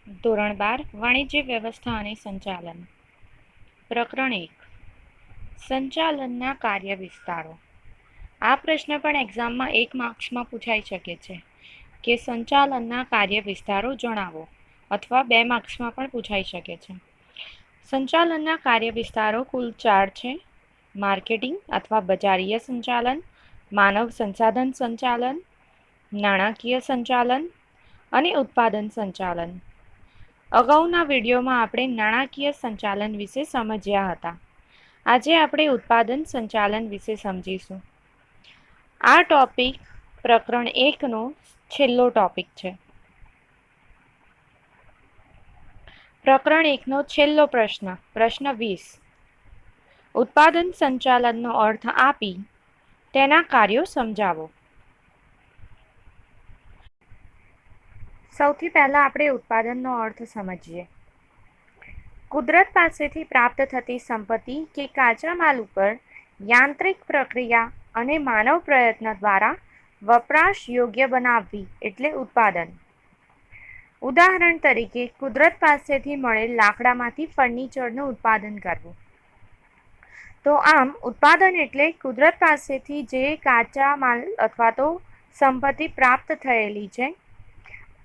ધોરણ 12 વાણિજ્ય વ્યવસ્થા અને સંચાલન. પ્રકરણ 1 સંચાલનના કાર્ય વિસ્તારો. આ પ્રશ્ન પણ એક્ઝામમાં 1 માર્ક્સમાં પૂછાઈ શકે છે કે સંચાલનના કાર્ય વિસ્તારો જણાવો, અથવા 2 માર્ક્સમાં પણ પૂછાઈ શકે છે. સંચાલનના કાર્ય વિસ્તારો કુલ 4 છે: માર્કેટિંગ અથવા બજારીય સંચાલન, માનવ સંસાધન સંચાલન, નાણાકીય સંચાલન અને ઉત્પાદન સંચાલન. અગાઉના વિડીયોમાં આપણે નાણાકીય સંચાલન વિશે સમજ્યા હતા. આજે આપણે ઉત્પાદન સંચાલન વિશે સમજીશું. આ ટોપિક પ્રકરણ 1નો છેલ્લો ટોપિક છે. પ્રકરણ 1નો છેલ્લો પ્રશ્ન, પ્રશ્ન 20. ઉત્પાદન સંચાલનનો અર્થ આપી તેના કાર્યો સમજાવો. સૌથી પહેલા આપણે ઉત્પાદનનો અર્થ સમજીએ. કુદરત પાસેથી પ્રાપ્ત થતી સંપત્તિ કે કાચા માલ ઉપર યાંત્રિક પ્રક્રિયા અને માનવ પ્રયત્ન દ્વારા વપરાશ યોગ્ય બનાવવી એટલે ઉત્પાદન. ઉદાહરણ તરીકે, કુદરત પાસેથી મળેલ લાકડામાંથી ફર્નિચરનું ઉત્પાદન કરવું. તો આમ ઉત્પાદન એટલે કુદરત પાસેથી જે કાચા માલ અથવા તો સંપત્તિ પ્રાપ્ત થયેલી છે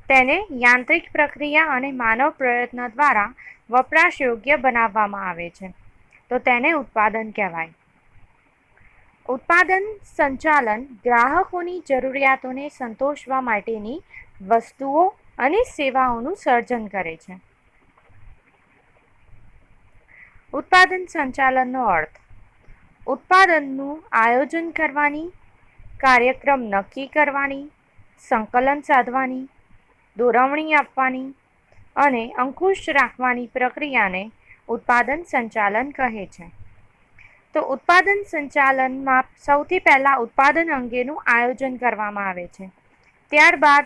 તેને યાંત્રિક પ્રક્રિયા અને માનવ પ્રયત્ન દ્વારા વપરાશ યોગ્ય બનાવવામાં આવે છે, તો તેને ઉત્પાદન કહેવાય. ઉત્પાદન સંચાલન ગ્રાહકોની જરૂરિયાતોને સંતોષવા માટેની વસ્તુઓ અને સેવાઓનું સર્જન કરે છે. ઉત્પાદન સંચાલનનો અર્થ: ઉત્પાદનનું આયોજન કરવાની, કાર્યક્રમ નક્કી કરવાની, સંકલન સાધવાની, દોરવણી આપવાની અને અંકુશ રાખવાની પ્રક્રિયાને ઉત્પાદન સંચાલન કહે છે. તો ઉત્પાદન સંચાલનમાં સૌથી પહેલા ઉત્પાદન અંગેનું આયોજન કરવામાં આવે છે. ત્યારબાદ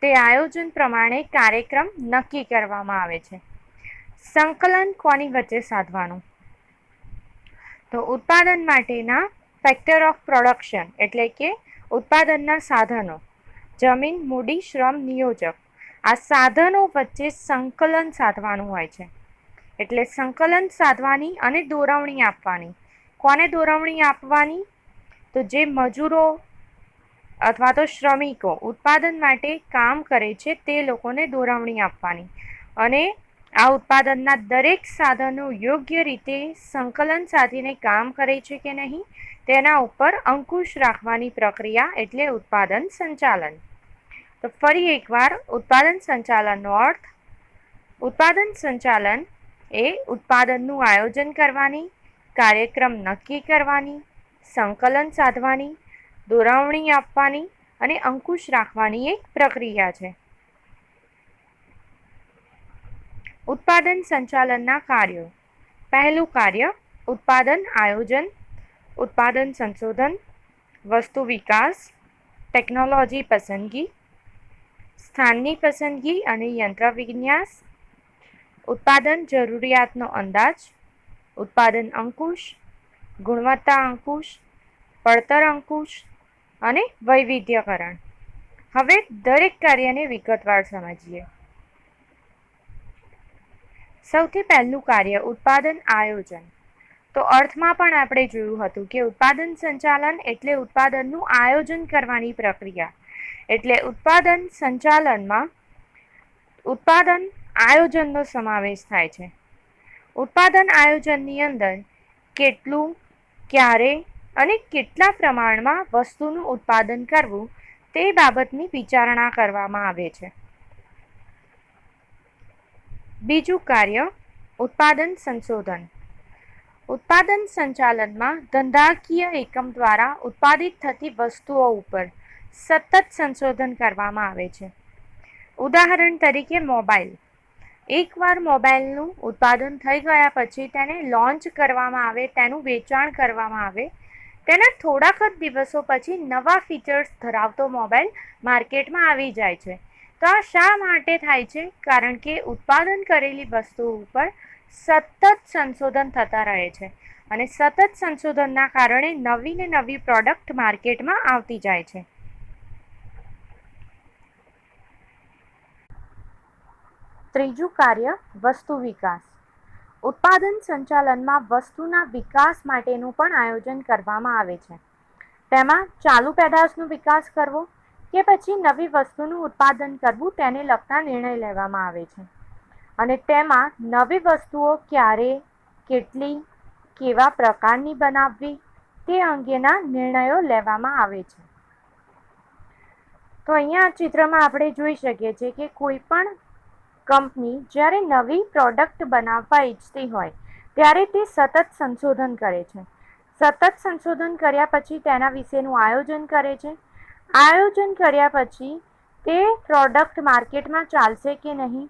તે આયોજન પ્રમાણે કાર્યક્રમ નક્કી કરવામાં આવે છે. સંકલન કોની વચ્ચે સાધવાનું? તો ઉત્પાદન માટેના ફેક્ટર ઓફ પ્રોડક્શન એટલે કે ઉત્પાદનના સાધનો, જમીન, મૂડી, શ્રમ, નિયોજક, આ સાધનો વચ્ચે સંકલન સાધવાનું હોય છે. એટલે સંકલન સાધવાની અને દોરવણી આપવાની. કોને દોરવણી આપવાની? તો જે મજૂરો અથવા તો શ્રમિકો ઉત્પાદન માટે કામ કરે છે તે લોકોને દોરવણી આપવાની. અને આ ઉત્પાદનના દરેક સાધનો યોગ્ય રીતે સંકલન સાધીને કામ કરે છે કે નહીં તેના ઉપર અંકુશ રાખવાની પ્રક્રિયા એટલે ઉત્પાદન સંચાલન. તો ફરી એકવાર ઉત્પાદન સંચાલનનો અર્થ: ઉત્પાદન સંચાલન એ ઉત્પાદનનું આયોજન કરવાની, કાર્યક્રમ નક્કી કરવાની, સંકલન સાધવાની, દોરવણી આપવાની અને અંકુશ રાખવાની એક પ્રક્રિયા છે. ઉત્પાદન સંચાલનના કાર્યો. પહેલું કાર્ય ઉત્પાદન આયોજન, ઉત્પાદન સંશોધન, વસ્તુ વિકાસ, ટેકનોલોજી પસંદગી, સ્થાનની પસંદગી અને યંત્ર વિન્યાસ, ઉત્પાદન જરૂરિયાતનો અંદાજ, ઉત્પાદન અંકુશ, ગુણવત્તા અંકુશ, પડતર અંકુશ અને વૈવિધ્યકરણ. હવે દરેક કાર્યને વિગતવાર સમજીએ. સૌથી પહેલું કાર્ય ઉત્પાદન આયોજન. તો અર્થમાં પણ આપણે જોયું હતું કે ઉત્પાદન સંચાલન એટલે ઉત્પાદનનું આયોજન કરવાની પ્રક્રિયા. એટલે ઉત્પાદન સંચાલનમાં ઉત્પાદન આયોજનનો સમાવેશ થાય છે. ઉત્પાદન આયોજનની અંદર કેટલું, ક્યારે અને કેટલા પ્રમાણમાં વસ્તુનું ઉત્પાદન કરવું તે બાબતની વિચારણા કરવામાં આવે છે. બીજું કાર્ય ઉત્પાદન સંશોધન. ઉત્પાદન સંચાલનમાં ધંધાકીય એકમ દ્વારા ઉત્પાદિત થતી વસ્તુઓ ઉપર સતત સંશોધન કરવામાં આવે છે. ઉદાહરણ તરીકે મોબાઈલ. એકવાર મોબાઈલનું ઉત્પાદન થઈ ગયા પછી તેને લોન્ચ કરવામાં આવે, તેનું વેચાણ કરવામાં આવે, તેના થોડાક જ દિવસો પછી નવા ફીચર્સ ધરાવતો મોબાઈલ માર્કેટમાં આવી જાય છે. તો આ શા માટે થાય છે? કારણ કે ઉત્પાદન કરેલી વસ્તુ ઉપર સતત સંશોધન થતા રહે છે અને સતત સંશોધનના કારણે નવી ને નવી પ્રોડક્ટ માર્કેટમાં આવતી જાય છે. ત્રીજું કાર્ય વસ્તુ વિકાસ. ઉત્પાદન સંચાલનમાં વસ્તુના વિકાસ માટેનું પણ આયોજન કરવામાં આવે છે. તેમાં ચાલુ પેદાશનો વિકાસ કરવો કે પછી નવી વસ્તુનું ઉત્પાદન કરવું તેને લગતા નિર્ણય લેવામાં આવે છે. અને તેમાં નવી વસ્તુઓ ક્યારે, કેટલી, કેવા પ્રકારની બનાવવી તે અંગેના નિર્ણયો લેવામાં આવે છે. તો અહીંયા ચિત્રમાં આપણે જોઈ શકીએ છીએ કે કોઈ પણ કંપની જ્યારે નવી પ્રોડક્ટ બનાવવા ઈચ્છતી હોય ત્યારે તે સતત સંશોધન કરે છે. સતત સંશોધન કર્યા પછી તેના વિશેનું આયોજન કરે છે. આયોજન કર્યા પછી તે પ્રોડક્ટ માર્કેટમાં ચાલશે કે નહીં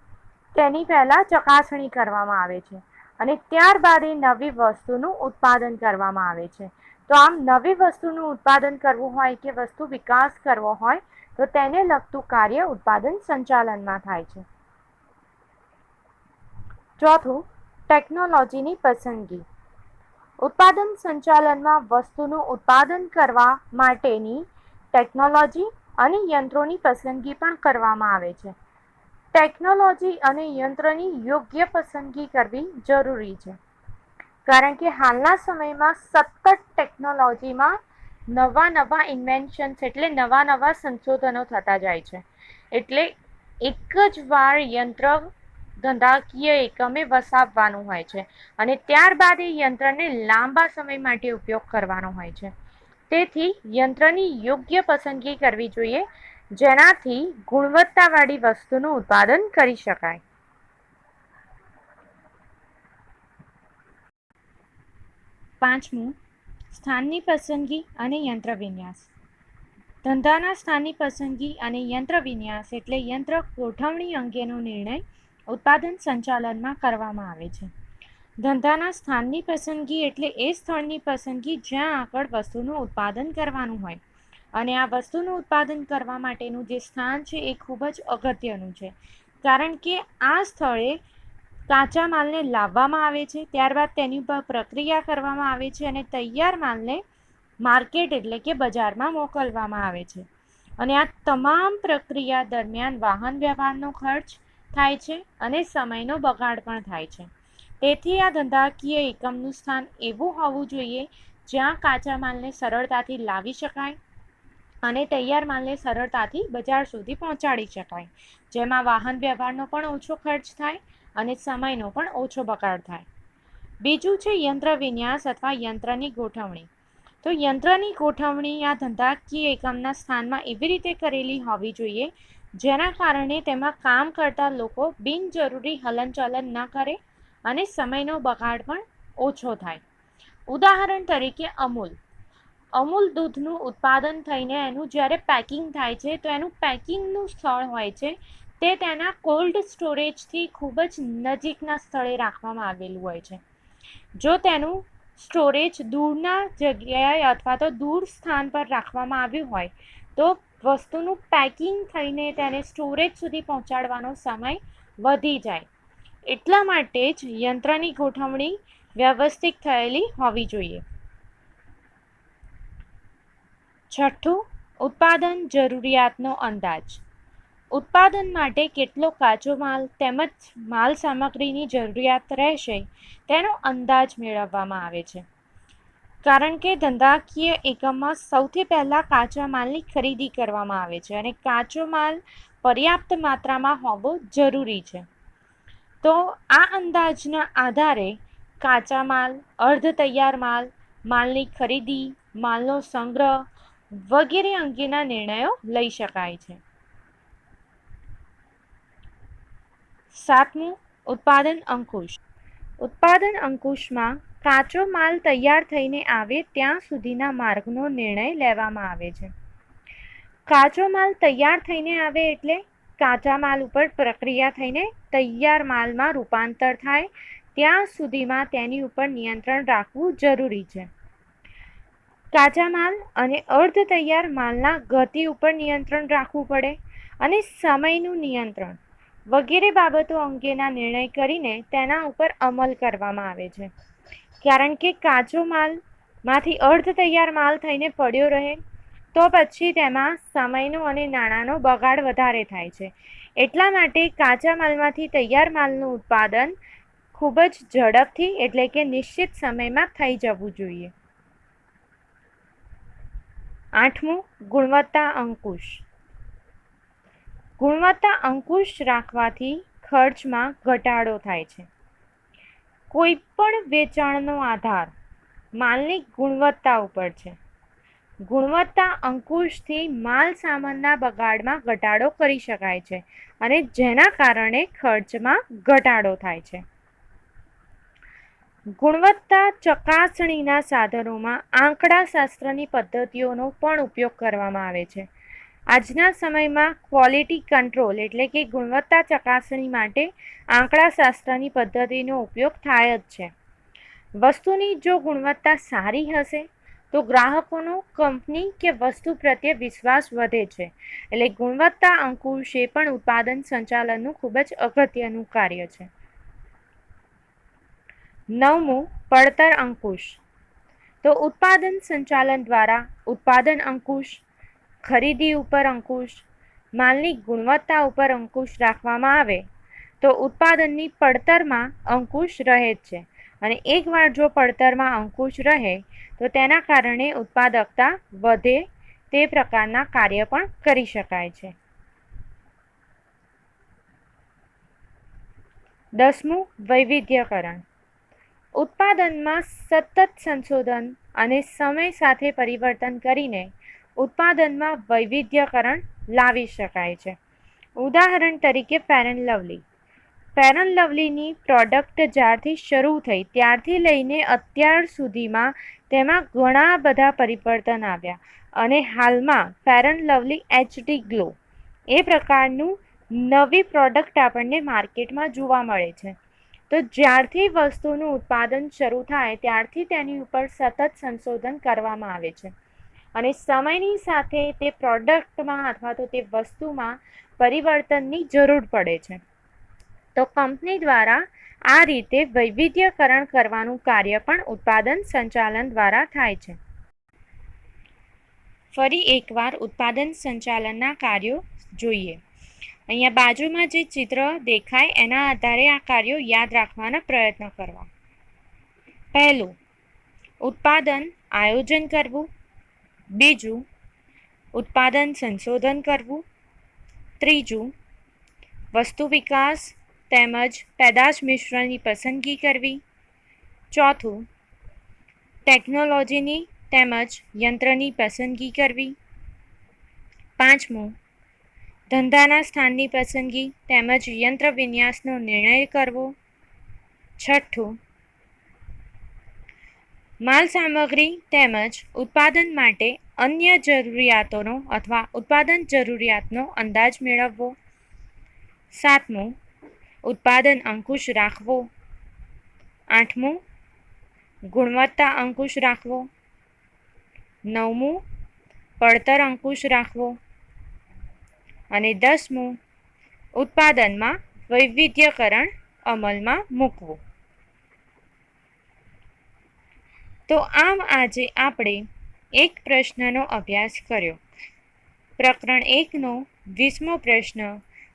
તેની પહેલાં ચકાસણી કરવામાં આવે છે અને ત્યારબાદ એ નવી વસ્તુનું ઉત્પાદન કરવામાં આવે છે. તો આમ નવી વસ્તુનું ઉત્પાદન કરવું હોય કે વસ્તુ વિકાસ કરવો હોય તો તેને લગતું કાર્ય ઉત્પાદન સંચાલનમાં થાય છે. ચોથું, ટેકનોલોજીની પસંદગી. ઉત્પાદન સંચાલનમાં વસ્તુનું ઉત્પાદન કરવા માટેની ટેકનોલોજી અને યંત્રોની પસંદગી પણ કરવામાં આવે છે. ટેકનોલોજી અને યંત્રની યોગ્ય પસંદગી કરવી જરૂરી છે, કારણ કે હાલના સમયમાં સતત ટેકનોલોજીમાં નવા ઇન્વેન્શન્સ એટલે નવા સંશોધનો થતા જાય છે. એટલે એક જ વાર યંત્ર ધંધાકીય એકમે વસાવવાનું હોય છે અને ત્યારબાદ એ યંત્રને લાંબા સમય માટે ઉપયોગ કરવાનો હોય છે. તેથી યંત્રની યોગ્ય પસંદગી કરવી જોઈએ, જેનાથી ગુણવત્તાવાળી વસ્તુનું ઉત્પાદન કરી શકાય. પાંચમું, સ્થાનની પસંદગી અને યંત્ર વિન્યાસ. ધંધાના સ્થાનની પસંદગી અને યંત્ર વિન્યાસ એટલે યંત્ર ગોઠવણી અંગેનો નિર્ણય ઉત્પાદન સંચાલનમાં કરવામાં આવે છે. ધંધાના સ્થાનની પસંદગી એટલે એ સ્થળની પસંદગી જ્યાં આગળ વસ્તુનું ઉત્પાદન કરવાનું હોય, અને આ વસ્તુનું ઉત્પાદન કરવા માટેનું જે સ્થાન છે એ ખૂબ જ અગત્યનું છે, કારણ કે આ સ્થળે કાચા માલને લાવવામાં આવે છે, ત્યારબાદ તેની ઉપર પ્રક્રિયા કરવામાં આવે છે અને તૈયાર માલને માર્કેટ એટલે કે બજારમાં મોકલવામાં આવે છે. અને આ તમામ પ્રક્રિયા દરમિયાન વાહન વ્યવહારનો ખર્ચ થાય છે અને સમયનો બગાડ પણ થાય છે. તેથી આ ધંધાકીય એકમનું સ્થાન એવું હોવું જોઈએ જ્યાં કાચા માલને સરળતાથી લાવી શકાય અને તૈયાર માલને સરળતાથી બજાર સુધી પહોંચાડી શકાય, જેમાં વાહન વ્યવહારનો પણ ઓછો ખર્ચ થાય અને સમયનો પણ ઓછો બગાડ થાય. બીજું છે યંત્ર વિન્યાસ અથવા યંત્રની ગોઠવણી. તો યંત્રની ગોઠવણી આ ધંધાકીય એકમના સ્થાનમાં એવી રીતે કરેલી હોવી જોઈએ જેના કારણે તેમાં કામ કરતા લોકો બિનજરૂરી હલનચલન ન કરે અને સમયનો બગાડ પણ ઓછો થાય. ઉદાહરણ તરીકે અમૂલ દૂધનું ઉત્પાદન થઈને એનું જ્યારે પેકિંગ થાય છે તો એનું પેકિંગનું સ્થળ હોય છે તે તેના કોલ્ડ સ્ટોરેજથી ખૂબ જ નજીકના સ્થળે રાખવામાં આવેલું હોય છે. જો તેનું સ્ટોરેજ દૂરના જગ્યાએ અથવા તો દૂર સ્થાન પર રાખવામાં આવ્યું હોય તો વસ્તુનું પેકિંગ થઈને તેને સ્ટોરેજ સુધી પહોંચાડવાનો સમય વધી જાય. એટલા માટે જ યંત્રની ગોઠવણી વ્યવસ્થિત થયેલી હોવી જોઈએ. છઠ્ઠું, ઉત્પાદન જરૂરિયાતનો અંદાજ. ઉત્પાદન માટે કેટલો કાચો માલ તેમજ માલ સામગ્રીની જરૂરિયાત રહેશે તેનો અંદાજ મેળવવામાં આવે છે, કારણ કે ધંધાકીય એકમમાં સૌથી પહેલાં કાચા માલની ખરીદી કરવામાં આવે છે અને કાચો માલ પર્યાપ્ત માત્રામાં હોવો જરૂરી છે. તો આ અંદાજના આધારે કાચા માલ, અર્ધ તૈયાર માલ, માલની ખરીદી, માલનો સંગ્રહ વગેરે અંગેના નિર્ણયો લઈ શકાય છે. સાતમું, ઉત્પાદન અંકુશ. ઉત્પાદન અંકુશમાં કાચો માલ તૈયાર થઈને આવે ત્યાં સુધીના માર્ગનો નિર્ણય લેવામાં આવે છે. કાચો માલ તૈયાર થઈને આવે એટલે કાચા માલ ઉપર પ્રક્રિયા થઈને તૈયાર માલમાં રૂપાંતર થાય ત્યાં સુધીમાં તેની ઉપર નિયંત્રણ રાખવું જરૂરી છે. કાચા માલ અને અર્ધ તૈયાર માલના ગતિ ઉપર નિયંત્રણ રાખવું પડે અને સમયનું નિયંત્રણ વગેરે બાબતો અંગેના નિર્ણય કરીને તેના ઉપર અમલ કરવામાં આવે છે, કારણ કે કાચો માલમાંથી અર્ધ તૈયાર માલ થઈને પડ્યો રહે તો પછી તેમાં સમયનો અને નાણાંનો બગાડ વધારે થાય છે. એટલા માટે કાચા માલમાંથી તૈયાર માલનું ઉત્પાદન ખૂબ જ ઝડપથી એટલે કે નિશ્ચિત સમયમાં થઈ જવું જોઈએ. 8મું, ગુણવત્તા અંકુશ. ગુણવત્તા અંકુશ રાખવાથી ખર્ચમાં ઘટાડો થાય છે. કોઈ પણ વેચાણનો આધાર માલની ગુણવત્તા ઉપર છે. ગુણવત્તા અંકુશથી માલ સામાનના બગાડમાં ઘટાડો કરી શકાય છે અને જેના કારણે ખર્ચમાં ઘટાડો થાય છે. ગુણવત્તા ચકાસણીના સાધનોમાં આંકડાશાસ્ત્રની પદ્ધતિઓનો પણ ઉપયોગ કરવામાં આવે છે. આજના સમયમાં ક્વોલિટી કંટ્રોલ એટલે કે ગુણવત્તા ચકાસણી માટે આંકડાશાસ્ત્રની પદ્ધતિનો ઉપયોગ થાય જ છે. વસ્તુની જો ગુણવત્તા સારી હશે તો ગ્રાહકોનો કંપની કે વસ્તુ પ્રત્યે વિશ્વાસ વધે છે. એટલે ગુણવત્તા અંકુશ એ પણ ઉત્પાદન સંચાલનનું ખૂબ જ અગત્યનું કાર્ય છે. 9મું, પડતર અંકુશ. તો ઉત્પાદન સંચાલન દ્વારા ઉત્પાદન અંકુશ, ખરીદી ઉપર અંકુશ, માલની ગુણવત્તા ઉપર અંકુશ રાખવામાં આવે તો ઉત્પાદનની પડતરમાં અંકુશ રહે જ છે અને એકવાર જો પડતરમાં અંકુશ રહે તો તેના કારણે ઉત્પાદકતા વધે તે પ્રકારના કાર્ય પણ કરી શકાય છે. 10મું, વૈવિધ્યકરણ. ઉત્પાદનમાં સતત સંશોધન અને સમય સાથે પરિવર્તન કરીને ઉત્પાદનમાં વૈવિધ્યકરણ લાવી શકાય છે. ઉદાહરણ તરીકે fair and lovely. Fair and લવલીની પ્રોડક્ટ જ્યારથી શરૂ થઈ ત્યારથી લઈને અત્યાર સુધીમાં તેમાં ઘણા બધા પરિવર્તન આવ્યા અને હાલમાં ફેર એન્ડ લવલી HD ગ્લો એ પ્રકારનું નવી પ્રોડક્ટ આપણને માર્કેટમાં જોવા મળે છે. તો જ્યારથી વસ્તુનું ઉત્પાદન શરૂ થાય ત્યારથી તેની ઉપર સતત સંશોધન કરવામાં આવે છે અને સમયની સાથે તે પ્રોડક્ટમાં અથવા તો તે વસ્તુમાં પરિવર્તનની જરૂર પડે છે. તો કંપની દ્વારા આ રીતે વૈવિધ્યકરણ કરવાનું કાર્ય પણ ઉત્પાદન સંચાલન દ્વારા થાય છે. ફરી એકવાર ઉત્પાદન સંચાલનના કાર્યો જોઈએ. અહીંયા બાજુમાં જે ચિત્ર દેખાય એના આધારે આ કાર્યો યાદ રાખવાના પ્રયત્ન કરવા. પહેલું, ઉત્પાદન આયોજન કરવું. બીજું, ઉત્પાદન સંશોધન કરવું. ત્રીજું, વસ્તુ વિકાસ તેમજ પેદાશ મિશ્રણની પસંદગી કરવી. ચોથું, ટેકનોલોજીની તેમજ યંત્રની પસંદગી કરવી. પાંચમું, ધંધાના સ્થાનની પસંદગી તેમજ યંત્ર વિન્યાસનો નિર્ણય કરવો. છઠ્ઠું, માલ સામગ્રી તેમજ ઉત્પાદન માટે અન્ય જરૂરિયાતોનો અથવા ઉત્પાદન જરૂરિયાતનો અંદાજ મેળવવો. સાતમું, ઉત્પાદન અંકુશ રાખવો. આઠમું, ગુણવત્તા અંકુશ રાખવો. નવમું, પડતર અંકુશ રાખવો. અને 10મું, ઉત્પાદનમાં વૈવિધ્યકરણ અમલમાં મૂકવું. તો આમ આજે આપણે એક પ્રશ્નનો અભ્યાસ કર્યો. પ્રકરણ 1નો 20મો પ્રશ્ન,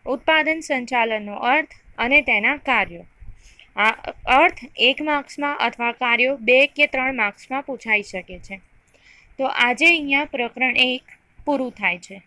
ઉત્પાદન સંચાલનનો અર્થ અને તેના કાર્યો. આ અર્થ 1 માર્ક્સમાં અથવા કાર્યો 2 કે 3 માર્ક્સમાં પૂછાઈ શકે છે. તો આજે અહીંયા પ્રકરણ 1 પૂરું થાય છે.